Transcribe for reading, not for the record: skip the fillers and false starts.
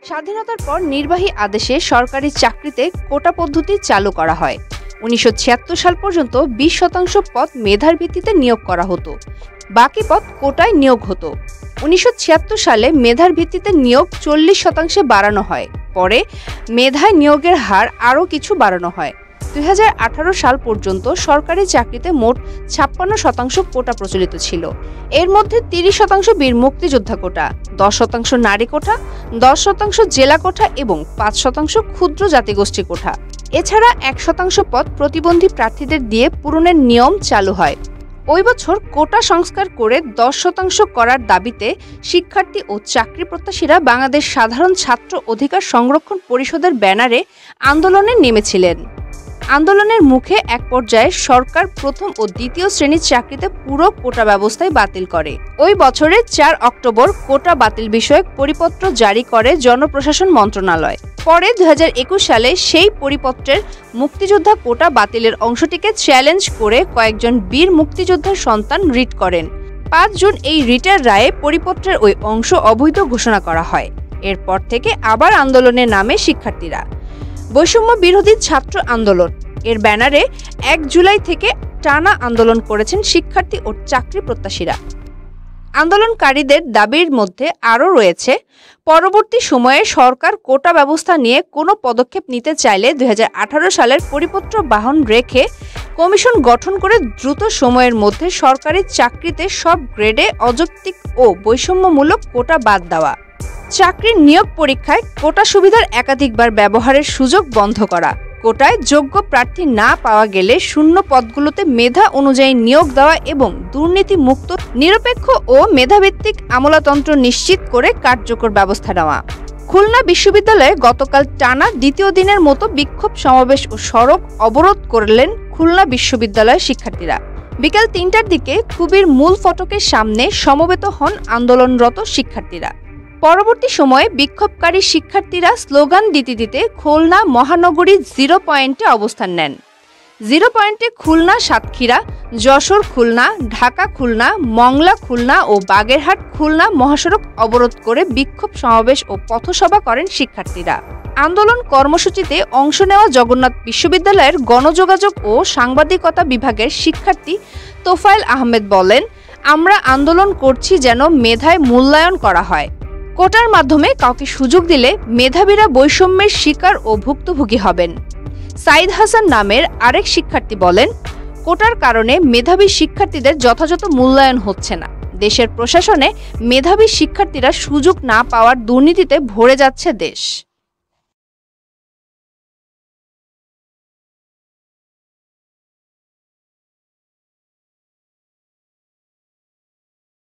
স্বাধীনতার পর নির্বাহী আদেশে সরকারি চাকরিতে কোটা পদ্ধতি চালু করা হয়। ১৯৭৬ সাল পর্যন্ত ২০% পদ মেধার ভিত্তিতে নিয়োগ করা হতো, বাকি পদ কোটায় নিয়োগ হতো। ১৯৭৬ সালে মেধার ভিত্তিতে নিয়োগ ৪০% বাড়ানো হয়। পরে মেধায় নিয়োগের হার আরও কিছু বাড়ানো হয়। ২০১৮ সাল পর্যন্ত সরকারি চাকরিতে মোট ৫৬% কোটা প্রচলিত ছিল। এর মধ্যে ৩০% বীর মুক্তিযোদ্ধা কোটা, ১০% নারী কোটা, ১০% জেলা কোটা এবং ৫% ক্ষুদ্র জাতিগোষ্ঠী কোটা। এছাড়া ১% পদ প্রতিবন্ধী প্রার্থীদের দিয়ে পূরণের নিয়ম চালু হয়। ওই বছর কোটা সংস্কার করে ১০% করার দাবিতে শিক্ষার্থী ও চাকরি প্রত্যাশীরা বাংলাদেশ সাধারণ ছাত্র অধিকার সংরক্ষণ পরিষদের ব্যানারে আন্দোলনে নেমেছিলেন। আন্দোলনের মুখে এক পর্যায়ে সরকার প্রথম ও দ্বিতীয় শ্রেণীর চাকরিতে পুরো কোটা ব্যবস্থাই বাতিল করে। ওই বছরের ৪ অক্টোবর কোটা বাতিল বিষয়ক পরিপত্র জারি করে জনপ্রশাসন মন্ত্রণালয়। পরে ২০২১ সালে সেই পরিপত্রের মুক্তিযোদ্ধা কোটা বাতিলের অংশটিকে চ্যালেঞ্জ করে কয়েকজন বীর মুক্তিযোদ্ধার সন্তান রিট করেন। ৫ জুন এই রিটের রায়ে পরিপত্রের ওই অংশ অবৈধ ঘোষণা করা হয়। এরপর থেকে আবার আন্দোলনে নামে শিক্ষার্থীরা। বৈষম্য বিরোধী ছাত্র আন্দোলন এর ব্যানারে ১ জুলাই থেকে টানা আন্দোলন করেছেন শিক্ষার্থী ও চাকরি প্রত্যাশীরা। আন্দোলনকারীদের দাবির মধ্যে আরও রয়েছে, পরবর্তী সময়ে সরকার কোটা ব্যবস্থা নিয়ে কোনো পদক্ষেপ নিতে চাইলে ২০১৮ সালের পরিপত্র বাহন রেখে কমিশন গঠন করে দ্রুত সময়ের মধ্যে সরকারি চাকরিতে সব গ্রেডে অযৌক্তিক ও বৈষম্যমূলক কোটা বাদ দেওয়া, চাকরির নিয়োগ পরীক্ষায় কোটা সুবিধার একাধিকবার ব্যবহারের সুযোগ বন্ধ করা, কোটায় যোগ্য প্রার্থী না পাওয়া গেলে শূন্য পদগুলোতে মেধা অনুযায়ী নিয়োগ দেওয়া এবং দুর্নীতিমুক্ত, নিরপেক্ষ ও মেধাভিত্তিক আমলাতন্ত্র নিশ্চিত করে কার্যকর ব্যবস্থা নেওয়া। খুলনা বিশ্ববিদ্যালয়ে গতকাল টানা দ্বিতীয় দিনের মতো বিক্ষোভ সমাবেশ ও সড়ক অবরোধ করলেন খুলনা বিশ্ববিদ্যালয়ের শিক্ষার্থীরা। বিকেল ৩টার দিকে খুবির মূল ফটকের সামনে সমবেত হন আন্দোলনরত শিক্ষার্থীরা। পরবর্তী সময়ে বিক্ষোভকারী শিক্ষার্থীরা স্লোগান দিতে দিতে খুলনা মহানগরী 0 পয়েন্টে অবস্থান নেন। 0 পয়েন্টে খুলনা সাতক্ষীরা, যশোর খুলনা, ঢাকা খুলনা, মংলা খুলনা ও বাগেরহাট খুলনা মহাসড়ক অবরোধ করে বিক্ষোভ সমাবেশ ও পথসভা করেন শিক্ষার্থীরা। আন্দোলন কর্মসূচিতে অংশ নেওয়া জগন্নাথ বিশ্ববিদ্যালয়ের গণযোগাযোগ ও সাংবাদিকতা বিভাগের শিক্ষার্থী তোফায়েল আহমেদ বলেন, আমরা আন্দোলন করছি যেন মেধায় মূল্যায়ন করা হয়। কোটার মাধ্যমে কাউকে সুযোগ দিলে মেধাবীরা বৈষম্যের শিকার ও ভুক্তভোগী হবেন। সাইদ হাসান নামের আরেক শিক্ষার্থী বলেন, কোটার কারণে মেধাবী শিক্ষার্থীদের যথাযথ মূল্যায়ন হচ্ছে না। দেশের প্রশাসনে মেধাবী শিক্ষার্থীরা সুযোগ না পাওয়ার দুর্নীতিতে ভরে যাচ্ছে দেশ।